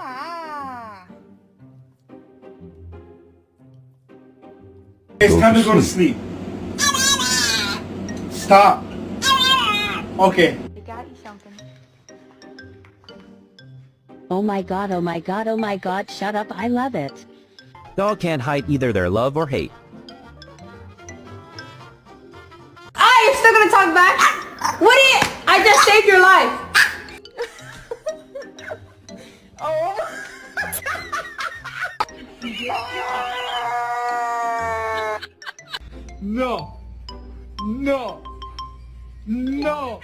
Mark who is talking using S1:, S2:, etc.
S1: Ah.
S2: It's time to go to sleep. Stop. Okay.
S1: I got you something.
S3: Oh my god, oh my god, oh my god, shut up, I love it.
S4: Dog can't hide either their love or hate.
S5: Ah, you're still gonna talk back? Woody, I just saved your life.
S1: Oh.
S2: No. No. No.